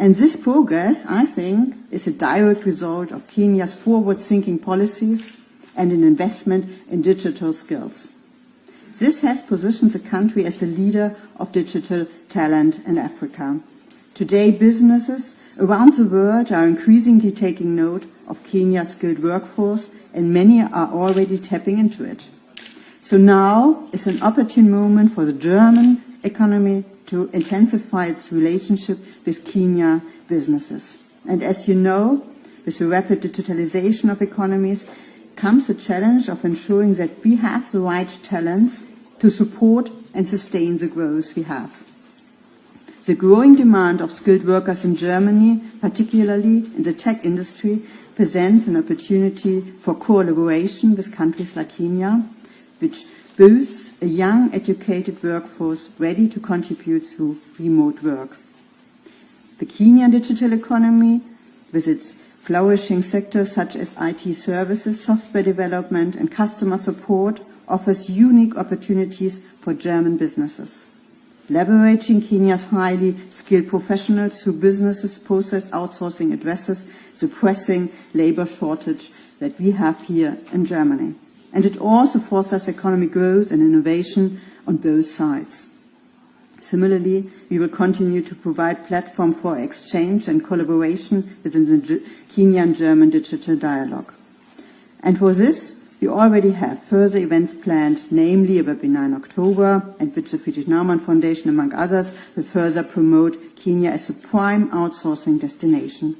And this progress, I think, is a direct result of Kenya's forward-thinking policies and an investment in digital skills. This has positioned the country as a leader of digital talent in Africa. Today, businesses around the world are increasingly taking note of Kenya's skilled workforce, and many are already tapping into it. So now is an opportune moment for the German economy to intensify its relationship with Kenya businesses. And as you know, with the rapid digitalization of economies comes the challenge of ensuring that we have the right talents to support and sustain the growth we have. The growing demand of skilled workers in Germany, particularly in the tech industry, presents an opportunity for collaboration with countries like Kenya, which boosts a young, educated workforce ready to contribute to remote work. The Kenyan digital economy, with its flourishing sectors such as IT services, software development, and customer support, offers unique opportunities for German businesses. Leveraging Kenya's highly skilled professionals through businesses process outsourcing addresses the pressing labor shortage that we have here in Germany. And it also fosters economic growth and innovation on both sides. Similarly, we will continue to provide platform for exchange and collaboration within the Kenyan-German digital dialogue. And for this, we already have further events planned, namely a webinar in October, at which the Friedrich Naumann Foundation, among others, will further promote Kenya as a prime outsourcing destination.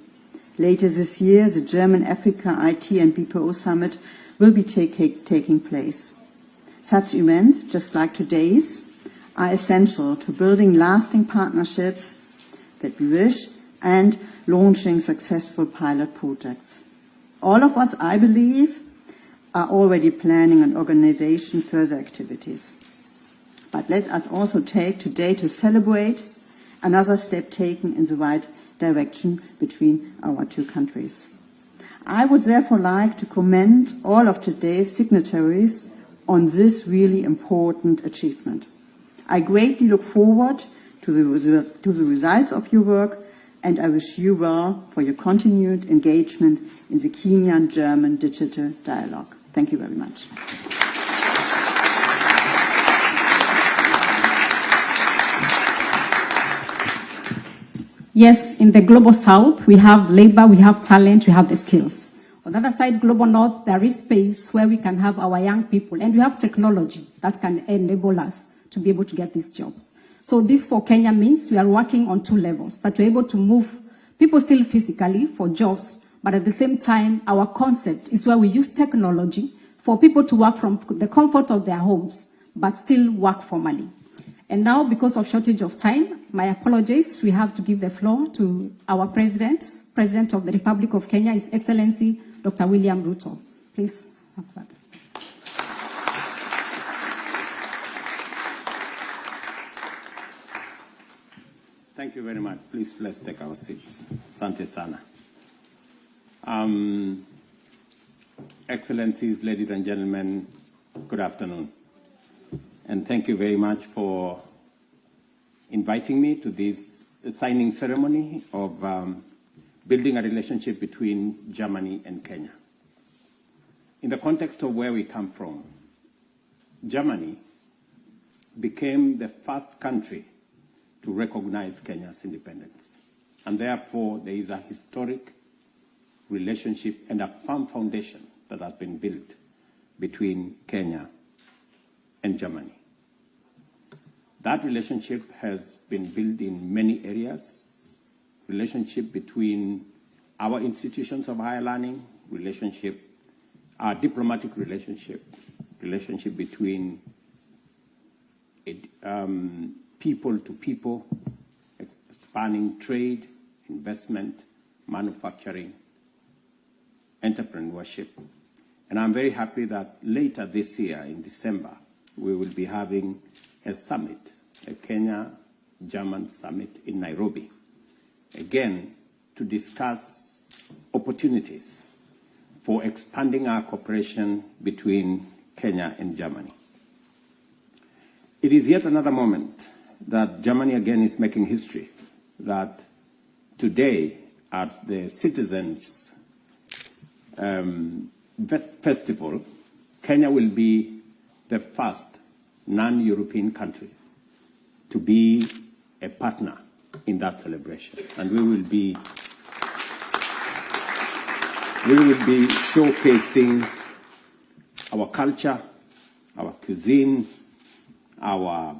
Later this year, the German Africa IT and BPO Summit will be taking place. Such events, just like today's, are essential to building lasting partnerships that we wish and launching successful pilot projects. All of us, I believe, are already planning and organizing further activities. But let us also take today to celebrate another step taken in the right direction between our two countries. I would therefore like to commend all of today's signatories on this really important achievement. I greatly look forward to the results of your work, and I wish you well for your continued engagement in the Kenyan-German digital dialogue. Thank you very much. Yes, in the global south, we have labor, we have talent, we have the skills. On the other side, global north, there is space where we can have our young people, and we have technology that can enable us to be able to get these jobs. So this for Kenya means we are working on two levels, that we're able to move people still physically for jobs, but at the same time, our concept is where we use technology for people to work from the comfort of their homes, but still work formally. And now, because of shortage of time, my apologies, we have to give the floor to our President of the Republic of Kenya, His Excellency, Dr. William Ruto. Please have that. Thank you very much. Please, let's take our seats. Asante sana. Excellencies, ladies and gentlemen, good afternoon. And thank you very much for inviting me to this signing ceremony of building a relationship between Germany and Kenya. In the context of where we come from, Germany became the first country to recognize Kenya's independence. And therefore, there is a historic relationship and a firm foundation that has been built between Kenya and Germany. That relationship has been built in many areas: relationship between our institutions of higher learning, our diplomatic relationship between people to people, spanning trade, investment, manufacturing, entrepreneurship. And I'm very happy that later this year, in December, we will be having a summit, a Kenya-German summit in Nairobi, again, to discuss opportunities for expanding our cooperation between Kenya and Germany. It is yet another moment that Germany again is making history, that today at the Citizens Festival, Kenya will be the first non-European country to be a partner in that celebration. And we will be showcasing our culture, our cuisine, our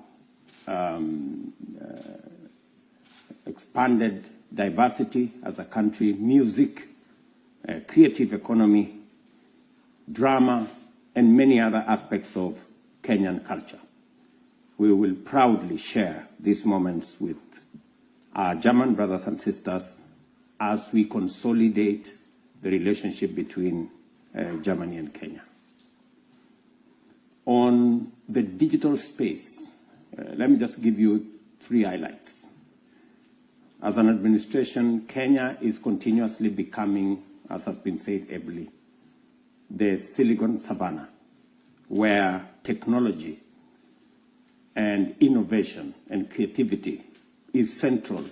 expanded diversity as a country, music, creative economy, drama, and many other aspects of Kenyan culture. We will proudly share these moments with our German brothers and sisters as we consolidate the relationship between Germany and Kenya. On the digital space, let me just give you 3 highlights. As an administration, Kenya is continuously becoming, as has been said ably, the Silicon Savannah, where technology and innovation and creativity is central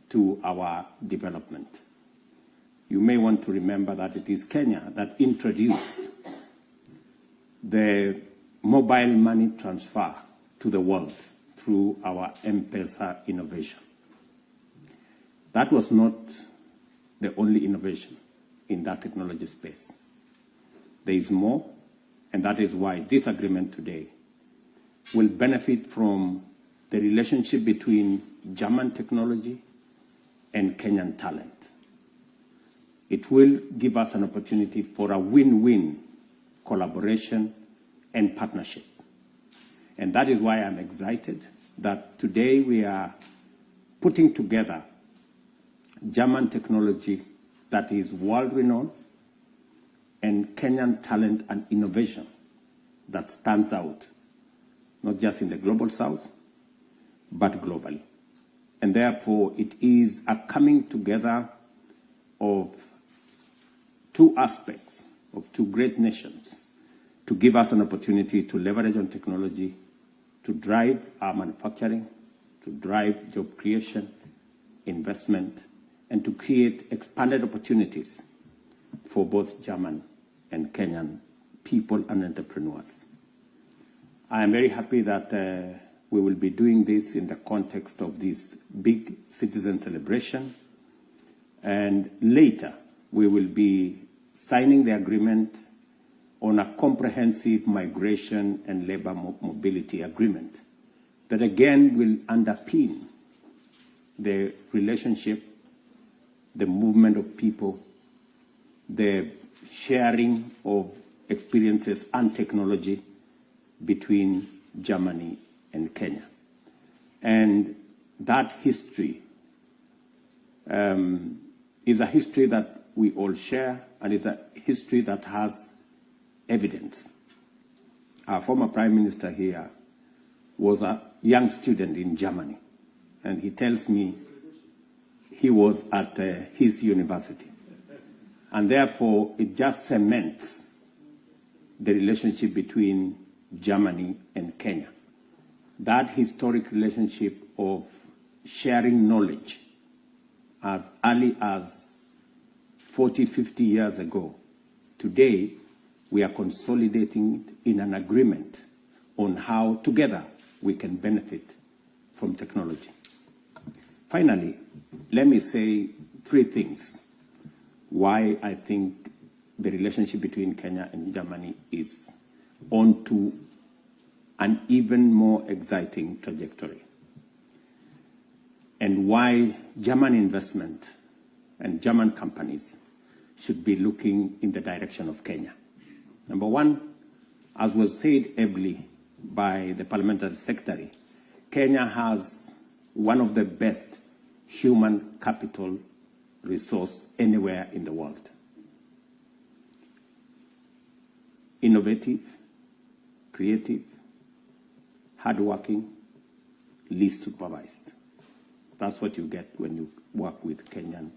to our development. You may want to remember that it is Kenya that introduced the mobile money transfer to the world through our M-Pesa innovation. That was not the only innovation in that technology space. There is more, and that is why this agreement today will benefit from the relationship between German technology and Kenyan talent. It will give us an opportunity for a win-win collaboration and partnership. And that is why I'm excited that today we are putting together German technology that is world-renowned and Kenyan talent and innovation that stands out, not just in the global south, but globally. And therefore, it is a coming together of 2 aspects of 2 great nations to give us an opportunity to leverage on technology, to drive our manufacturing, to drive job creation, investment, and to create expanded opportunities for both German and Kenyan people and entrepreneurs. I am very happy that we will be doing this in the context of this big citizen celebration. And later, we will be signing the agreement on a comprehensive migration and labor mobility agreement that again will underpin the relationship, the movement of people, the sharing of experiences and technology between Germany and Kenya. And that history is a history that we all share, and is a history that has evidence. Our former Prime Minister here was a young student in Germany, and he tells me he was at his university. And therefore, it just cements the relationship between Germany and Kenya. That historic relationship of sharing knowledge as early as 40, 50 years ago. Today, we are consolidating it in an agreement on how together we can benefit from technology. Finally, let me say 3 things why I think the relationship between Kenya and Germany is on to an even more exciting trajectory, and why German investment and German companies should be looking in the direction of Kenya. Number 1, as was said ably by the Parliamentary Secretary, Kenya has one of the best human capital resource anywhere in the world. Innovative, creative, hardworking, least supervised. That's what you get when you work with Kenyan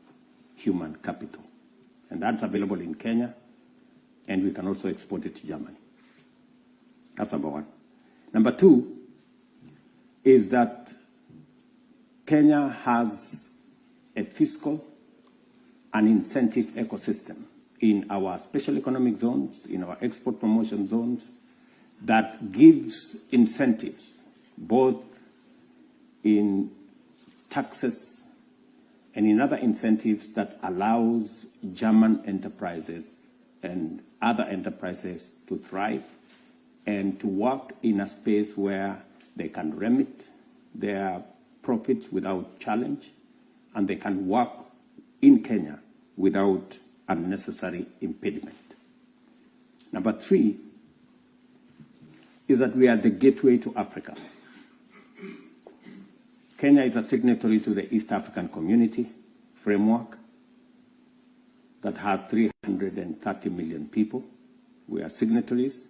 human capital. And that's available in Kenya, and we can also export it to Germany. That's number 1. Number 2 is that Kenya has a fiscal and incentive ecosystem in our special economic zones, in our export promotion zones, that gives incentives, both in taxes and in other incentives that allows German enterprises and other enterprises to thrive and to work in a space where they can remit their profits without challenge, and they can work in Kenya without unnecessary impediment. Number 3 is that we are the gateway to Africa. Kenya is a signatory to the East African Community Framework that has 330 million people. We are signatories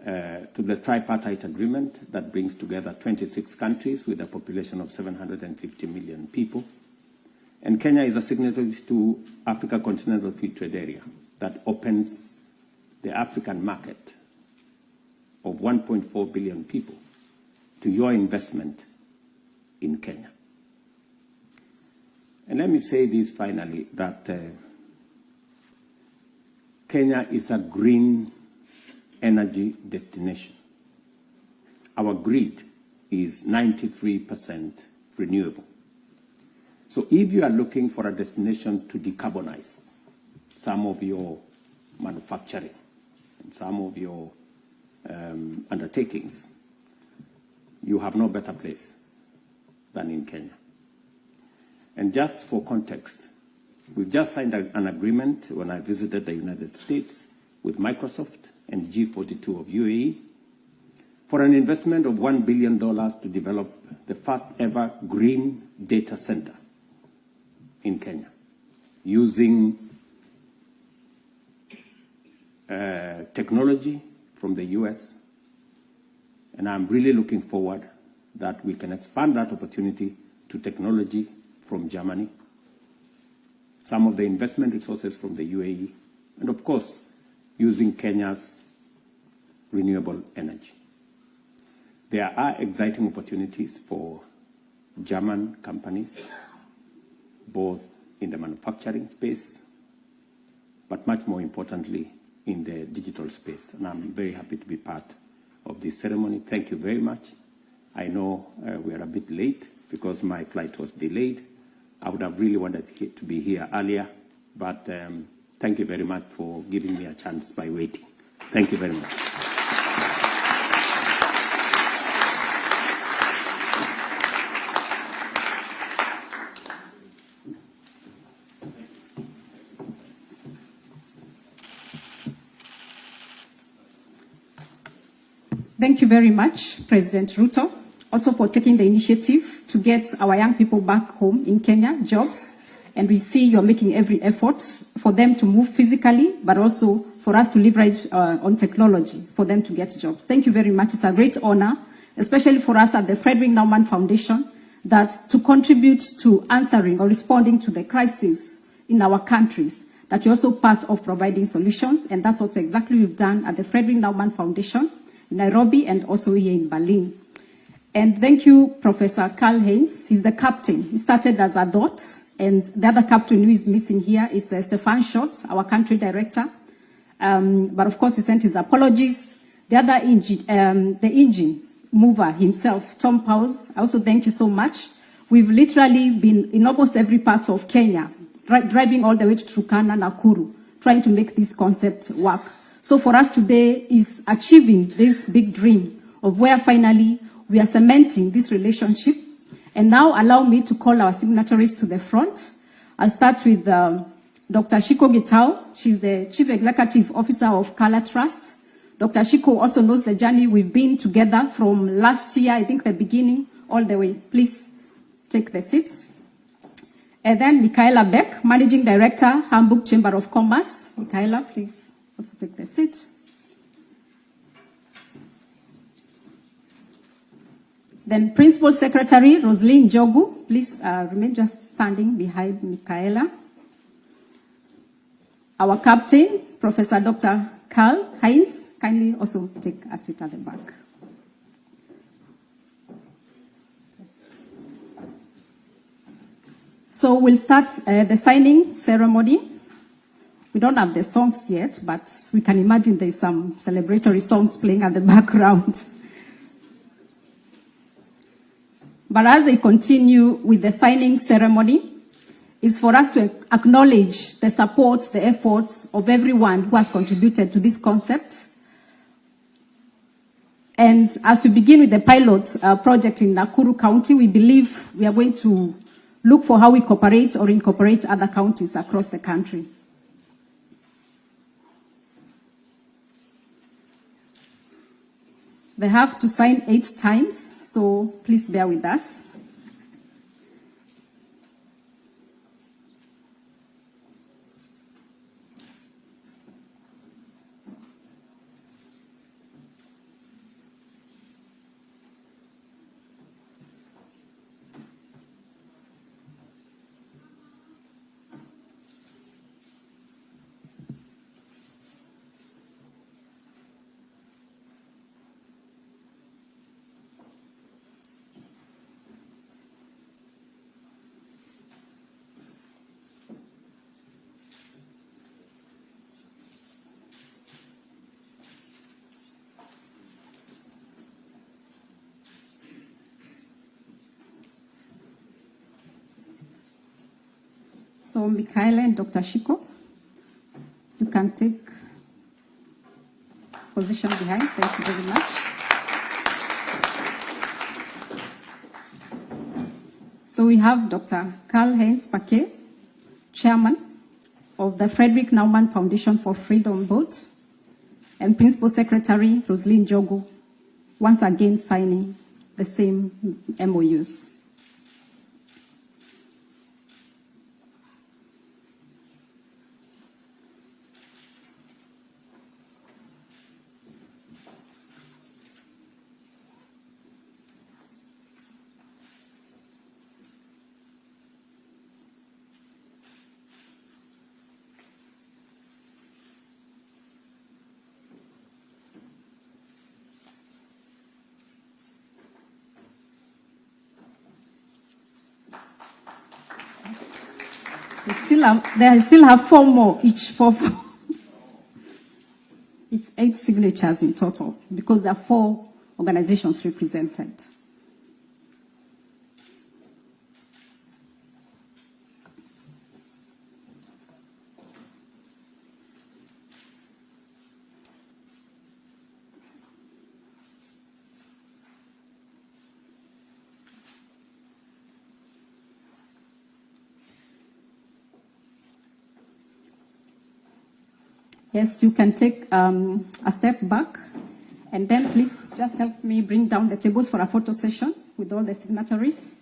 to the tripartite agreement that brings together 26 countries with a population of 750 million people. And Kenya is a signatory to Africa Continental Free Trade Area that opens the African market of 1.4 billion people to your investment in Kenya. And let me say this finally, that Kenya is a green energy destination. Our grid is 93% renewable. So if you are looking for a destination to decarbonize some of your manufacturing and some of your undertakings, you have no better place than in Kenya. And just for context, we've just signed an agreement when I visited the United States with Microsoft and G42 of UAE for an investment of $1 billion to develop the first ever green data center in Kenya using technology from the US. And I'm really looking forward that we can expand that opportunity to technology from Germany, some of the investment resources from the UAE, and of course, using Kenya's renewable energy. There are exciting opportunities for German companies, both in the manufacturing space, but much more importantly, in the digital space. And I'm very happy to be part of this ceremony. Thank you very much. I know we are a bit late because my flight was delayed. I would have really wanted to be here earlier, but thank you very much for giving me a chance by waiting. Thank you very much. Thank you very much, President Ruto, also for taking the initiative to get our young people back home in Kenya, jobs. And we see you're making every effort for them to move physically, but also for us to leverage on technology for them to get jobs. Thank you very much. It's a great honor, especially for us at the Frederick Naumann Foundation, that to contribute to answering or responding to the crisis in our countries, that you're also part of providing solutions. And that's what exactly we've done at the Frederick Naumann Foundation in Nairobi and also here in Berlin. And thank you, Professor Karl Heinz. He's the captain. He started as a dot. And the other captain who is missing here is Stefan Schott, our country director. But of course, he sent his apologies. The other the engine mover himself, Tom Powers, I also thank you so much. We've literally been in almost every part of Kenya, driving all the way to Turkana, Nakuru, trying to make this concept work. So for us today is achieving this big dream of where finally we are cementing this relationship. And now allow me to call our signatories to the front. I'll start with Dr. Shiko Gitao. She's the Chief Executive Officer of Kala Trust. Dr. Shiko also knows the journey we've been together from last year, I think the beginning, all the way. Please take the seats. And then Michaela Beck, Managing Director, Hamburg Chamber of Commerce. Michaela, please also take the seat. Then Principal Secretary Rosaline Jogu, please remain just standing behind Michaela. Our captain, Professor Dr. Karl Heinz, kindly also take a seat at the back. So we'll start the signing ceremony. We don't have the songs yet, but we can imagine there's some celebratory songs playing at the background. But as they continue with the signing ceremony, is for us to acknowledge the support, the efforts of everyone who has contributed to this concept. And as we begin with the pilot project in Nakuru County, we believe we are going to look for how we cooperate or incorporate other counties across the country. They have to sign 8 times, so please bear with us. So, Michaela and Dr. Shiko, you can take position behind. Thank you very much. So we have Dr. Karl-Heinz Paquet, Chairman of the Frederick Naumann Foundation for Freedom Board, and Principal Secretary Roslyn Jogo, once again signing the same MOUs. They still have 4 more, each 4. It's 8 signatures in total, because there are 4 organizations represented. Yes, you can take a step back, and then please just help me bring down the tables for a photo session with all the signatories.